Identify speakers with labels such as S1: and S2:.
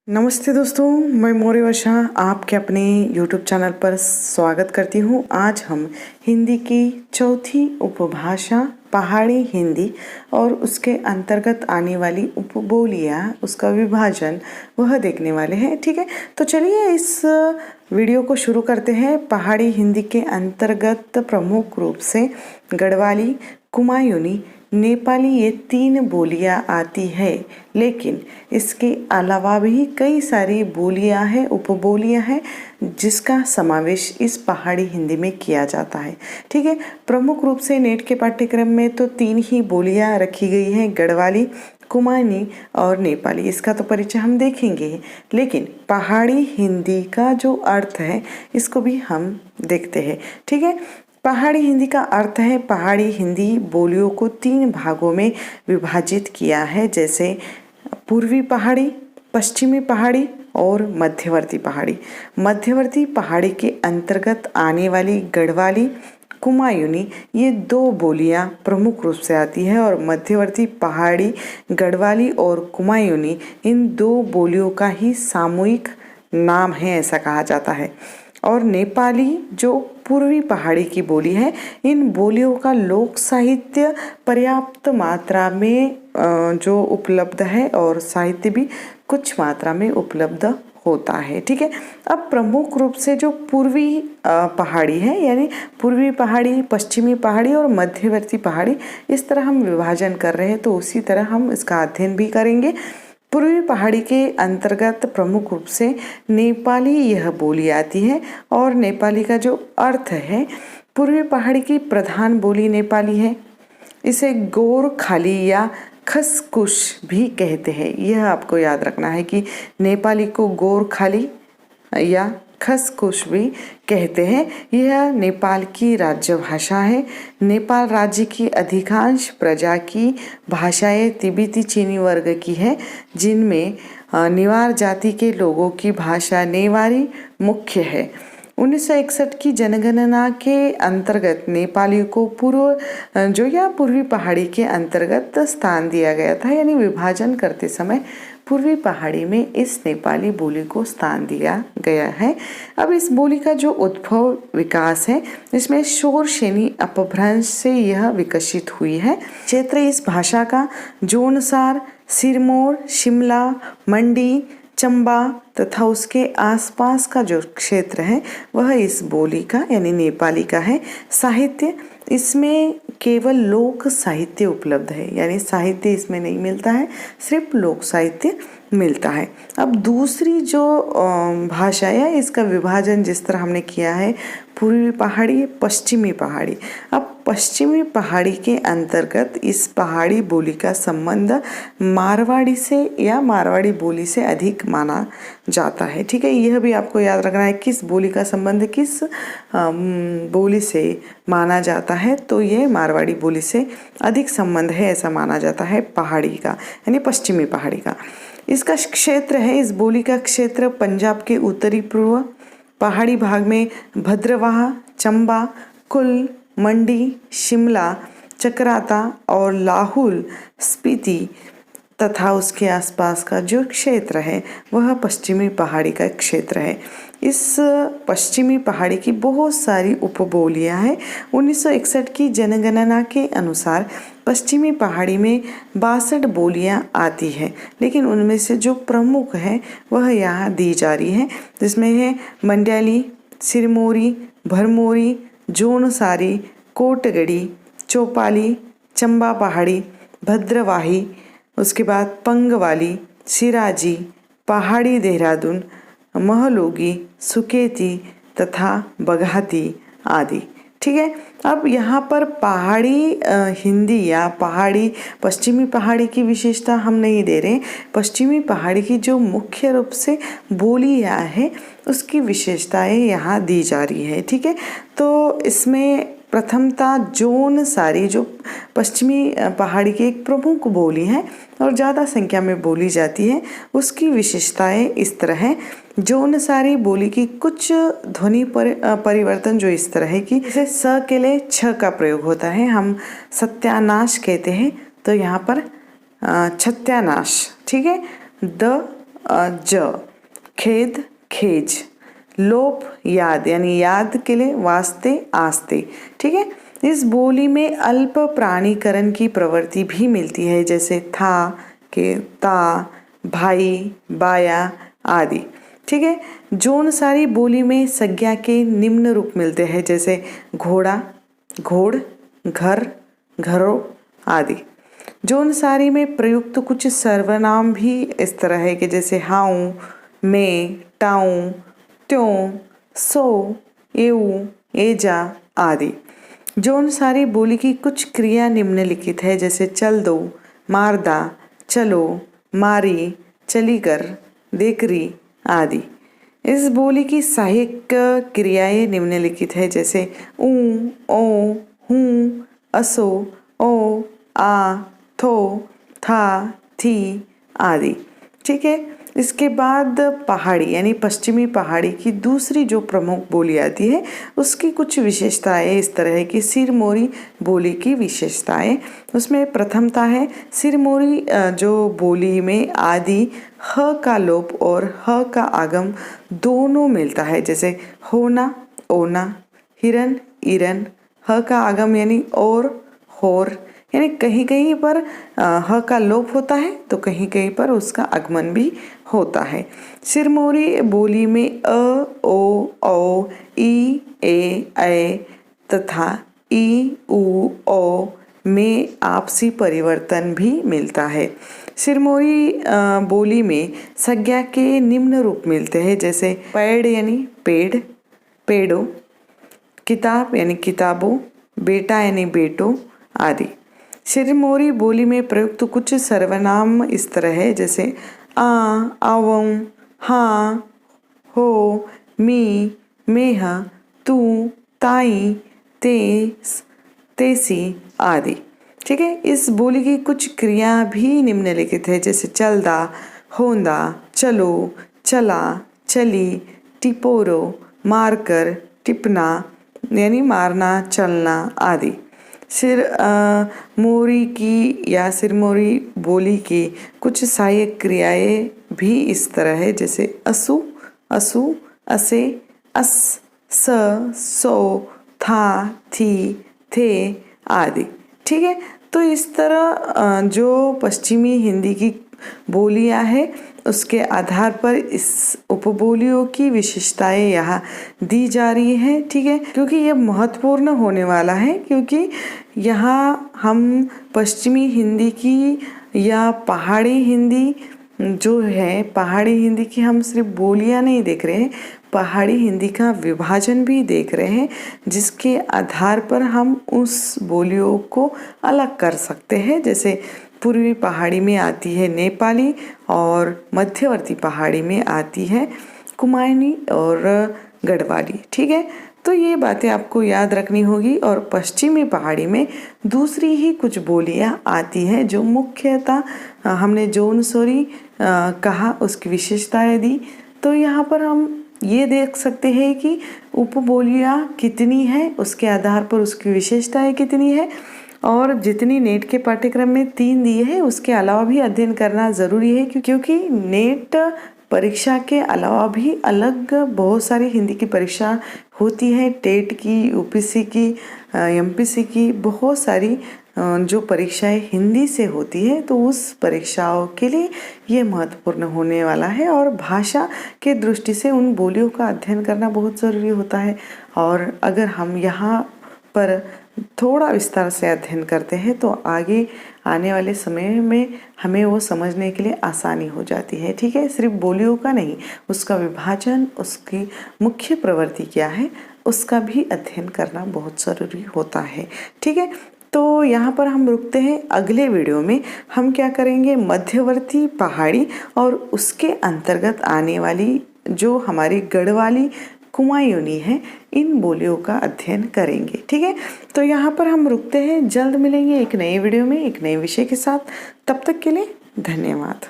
S1: नमस्ते दोस्तों, मैं मौर्यवर्षा आपके अपने YouTube चैनल पर स्वागत करती हूँ। आज हम हिंदी की चौथी उपभाषा पहाड़ी हिंदी और उसके अंतर्गत आने वाली उपबोलियाँ, उसका विभाजन वह देखने वाले हैं। ठीक है, तो चलिए इस वीडियो को शुरू करते हैं। पहाड़ी हिंदी के अंतर्गत प्रमुख रूप से गढ़वाली, कुमायूनी, नेपाली ये 3 बोलियां आती है, लेकिन इसके अलावा भी कई सारी बोलियां हैं, उपबोलियां हैं, जिसका समावेश इस पहाड़ी हिंदी में किया जाता है। ठीक है, प्रमुख रूप से नेट के पाठ्यक्रम में तो 3 ही बोलियां रखी गई हैं, गढ़वाली, कुमायूनी और नेपाली। इसका तो परिचय हम देखेंगे, लेकिन पहाड़ी हिंदी का जो अर्थ है इसको भी हम देखते हैं। ठीक है, पहाड़ी हिंदी का अर्थ है, पहाड़ी हिंदी बोलियों को 3 भागों में विभाजित किया है, जैसे पूर्वी पहाड़ी, पश्चिमी पहाड़ी और मध्यवर्ती पहाड़ी। मध्यवर्ती पहाड़ी के अंतर्गत आने वाली गढ़वाली, कुमायूनी ये 2 बोलियां प्रमुख रूप से आती है और मध्यवर्ती पहाड़ी, गढ़वाली और कुमायूनी इन 2 बोलियों का ही सामूहिक नाम है, ऐसा कहा जाता है। और नेपाली जो पूर्वी पहाड़ी की बोली है, इन बोलियों का लोक साहित्य पर्याप्त मात्रा में जो उपलब्ध है और साहित्य भी कुछ मात्रा में उपलब्ध होता है। ठीक है, अब प्रमुख रूप से जो पूर्वी पहाड़ी है, यानी पूर्वी पहाड़ी, पश्चिमी पहाड़ी और मध्यवर्ती पहाड़ी, इस तरह हम विभाजन कर रहे हैं, तो उसी तरह हम इसका अध्ययन भी करेंगे। पूर्वी पहाड़ी के अंतर्गत प्रमुख रूप से नेपाली यह बोली आती है और नेपाली का जो अर्थ है, पूर्वी पहाड़ी की प्रधान बोली नेपाली है। इसे गोरखाली या खसकुश भी कहते हैं। यह आपको याद रखना है कि नेपाली को गोरखाली या खसकुश भी कहते हैं। यह नेपाल की राज्य भाषा है। नेपाल राज्य की अधिकांश प्रजा की भाषाएं तिब्बती चीनी वर्ग की है, जिनमें नेवार जाति के लोगों की भाषा नेवारी मुख्य है। 1961 की जनगणना के अंतर्गत नेपाली को पूर्वी पहाड़ी के अंतर्गत स्थान दिया गया था, यानी विभाजन करते समय पूर्वी पहाड़ी में इस नेपाली बोली को स्थान दिया गया है। अब इस बोली का जो उद्भव विकास है, इसमें शोर श्रेणी अपभ्रंश से यह विकसित हुई है। क्षेत्र इस भाषा का जोनसार, सिरमौर, शिमला, मंडी, चंबा तथा उसके आसपास का जो क्षेत्र है वह इस बोली का यानी नेपाली का है। साहित्य, इसमें केवल लोक साहित्य उपलब्ध है, यानी साहित्य इसमें नहीं मिलता है, सिर्फ लोक साहित्य मिलता है। अब दूसरी जो भाषा है, इसका विभाजन जिस तरह हमने किया है, पूर्वी पहाड़ी, पश्चिमी पहाड़ी। अब पश्चिमी पहाड़ी के अंतर्गत इस पहाड़ी बोली का संबंध मारवाड़ी से या मारवाड़ी बोली से अधिक माना जाता है। ठीक है, यह भी आपको याद रखना है, किस बोली का संबंध किस बोली से माना जाता है, तो ये मारवाड़ी बोली से अधिक संबंध है, ऐसा माना जाता है पहाड़ी का, यानी पश्चिमी पहाड़ी का। इसका क्षेत्र है, इस बोली का क्षेत्र पंजाब के उत्तरी पूर्व पहाड़ी भाग में भद्रवाह, चंबा, कुल, मंडी, शिमला, चकराता और लाहौल स्पीति तथा उसके आसपास का जो क्षेत्र है वह पश्चिमी पहाड़ी का क्षेत्र है। इस पश्चिमी पहाड़ी की बहुत सारी उपबोलियां हैं। 1961 की जनगणना के अनुसार पश्चिमी पहाड़ी में 62 बोलियां आती हैं, लेकिन उनमें से जो प्रमुख है वह यहाँ दी जा रही है, जिसमें है मंडली, सिरमौरी, भरमौरी, जोनसारी, कोटगढ़ी, चौपाली, चंबा पहाड़ी, भद्रवाही, उसके बाद पंगवाली, सिराजी, पहाड़ी देहरादून, महलोगी, सुकेती तथा बघाती आदि। ठीक है, अब यहाँ पर पहाड़ी हिंदी या पहाड़ी पश्चिमी पहाड़ी की विशेषता हम नहीं दे रहे, पश्चिमी पहाड़ी की जो मुख्य रूप से बोलियाँ है उसकी विशेषताएं यहाँ दी जा रही है। ठीक है, तो इसमें प्रथमता जोनसारी जो पश्चिमी पहाड़ी की एक प्रमुख बोली है और ज़्यादा संख्या में बोली जाती है, उसकी विशेषताएं इस तरह है। जोनसारी बोली की कुछ ध्वनि परिवर्तन जो इस तरह है कि जैसे स के लिए छ का प्रयोग होता है, हम सत्यानाश कहते हैं, तो यहाँ पर छत्यानाश। ठीक है, द ज, खेद खेज, लोप याद यानी याद के लिए वास्ते आस्ते। ठीक है, इस बोली में अल्प प्राणीकरण की प्रवृत्ति भी मिलती है, जैसे था के ता, भाई, बाया आदि। ठीक है, जौनसारी बोली में संज्ञा के निम्न रूप मिलते हैं, जैसे घोड़ा, घोड़, घर, घरों आदि। जौनसारी में प्रयुक्त कुछ सर्वनाम भी इस तरह है कि जैसे हाउ, मैं, टाऊ, त्यों, सो, एऊ, एजा आदि। जौनसारी बोली की कुछ क्रिया निम्नलिखित है, जैसे चल दो, मारदा, चलो, मारी, चलीकर, देखरी आदि। इस बोली की सहायक क्रियाएं निम्नलिखित है, जैसे ऊ, ओ, हूँ, असो, ओ, आ, थो, था, थी आदि। ठीक है, इसके बाद पहाड़ी यानी पश्चिमी पहाड़ी की दूसरी जो प्रमुख बोली आती है उसकी कुछ विशेषताएं इस तरह है कि सिरमौरी बोली की विशेषताएं, उसमें प्रथमता है सिरमौरी जो बोली में आदि ह का लोप और ह का आगम दोनों मिलता है, जैसे होना, ओना, हिरन, इरन। ह का आगम यानी और, होर, यानी कहीं कहीं पर ह का लोप होता है तो कहीं कहीं पर उसका आगमन भी होता है। सिरमौरी बोली में अ, ओ, औ, ई, ए तथा ई, उ, ओ में आपसी परिवर्तन भी मिलता है। सिरमौरी बोली में संज्ञा के निम्न रूप मिलते हैं, जैसे पेड़ यानी पेड़, पेड़ों, किताब यानी किताबों, बेटा यानी बेटों आदि। सिरमौरी बोली में प्रयुक्त कुछ सर्वनाम इस तरह है, जैसे आ, आवं, हाँ, हो, मी, मेह, तू, ताई, तेस, तेसी आदि। ठीक है, इस बोली की कुछ क्रिया भी निम्नलिखित है, जैसे चलदा, होंदा, चलो, चला, चली, टिपोरो, मारकर, टिपना यानी मारना, चलना आदि। सिरमौरी की या सिरमौरी बोली की कुछ सहायक क्रियाएं भी इस तरह है, जैसे असु, असु, असे, अस, स, सो, था, थी, थे आदि। ठीक है, तो इस तरह जो पश्चिमी हिंदी की बोलियां हैं उसके आधार पर इस उपबोलियों की विशेषताएं यहाँ दी जा रही हैं। ठीक है, क्योंकि ये महत्वपूर्ण होने वाला है, क्योंकि यहाँ हम पश्चिमी हिंदी की या पहाड़ी हिंदी जो है, पहाड़ी हिंदी की हम सिर्फ बोलियां नहीं देख रहे हैं, पहाड़ी हिंदी का विभाजन भी देख रहे हैं, जिसके आधार पर हम उस बोलियों को अलग कर सकते हैं। जैसे पूर्वी पहाड़ी में आती है नेपाली और मध्यवर्ती पहाड़ी में आती है कुमाऊनी और गढ़वाली। ठीक है, तो ये बातें आपको याद रखनी होगी। और पश्चिमी पहाड़ी में दूसरी ही कुछ बोलियां आती हैं जो मुख्यतः हमने जौनसारी कहा उसकी विशेषताएं दी। तो यहाँ पर हम ये देख सकते हैं कि उपबोलियां कितनी हैं, उसके आधार पर उसकी विशेषताएं कितनी है, और जितनी नेट के पाठ्यक्रम में 3 दिए हैं उसके अलावा भी अध्ययन करना ज़रूरी है, क्योंकि नेट परीक्षा के अलावा भी अलग बहुत सारी हिंदी की परीक्षा होती है, टेट की, यूपीसी की, एमपीसी की, बहुत सारी जो परीक्षाएं हिंदी से होती है, तो उस परीक्षाओं के लिए ये महत्वपूर्ण होने वाला है। और भाषा के दृष्टि से उन बोलियों का अध्ययन करना बहुत ज़रूरी होता है। और अगर हम यहाँ पर थोड़ा विस्तार से अध्ययन करते हैं तो आगे आने वाले समय में हमें वो समझने के लिए आसानी हो जाती है। ठीक है, सिर्फ बोलियों का नहीं, उसका विभाजन, उसकी मुख्य प्रवृत्ति क्या है, उसका भी अध्ययन करना बहुत ज़रूरी होता है। ठीक है, तो यहाँ पर हम रुकते हैं। अगले वीडियो में हम क्या करेंगे, मध्यवर्ती पहाड़ी और उसके अंतर्गत आने वाली जो हमारी गढ़वाली कुमायूनी है, इन बोलियों का अध्ययन करेंगे। ठीक है, तो यहाँ पर हम रुकते हैं। जल्द मिलेंगे एक नए वीडियो में एक नए विषय के साथ। तब तक के लिए धन्यवाद।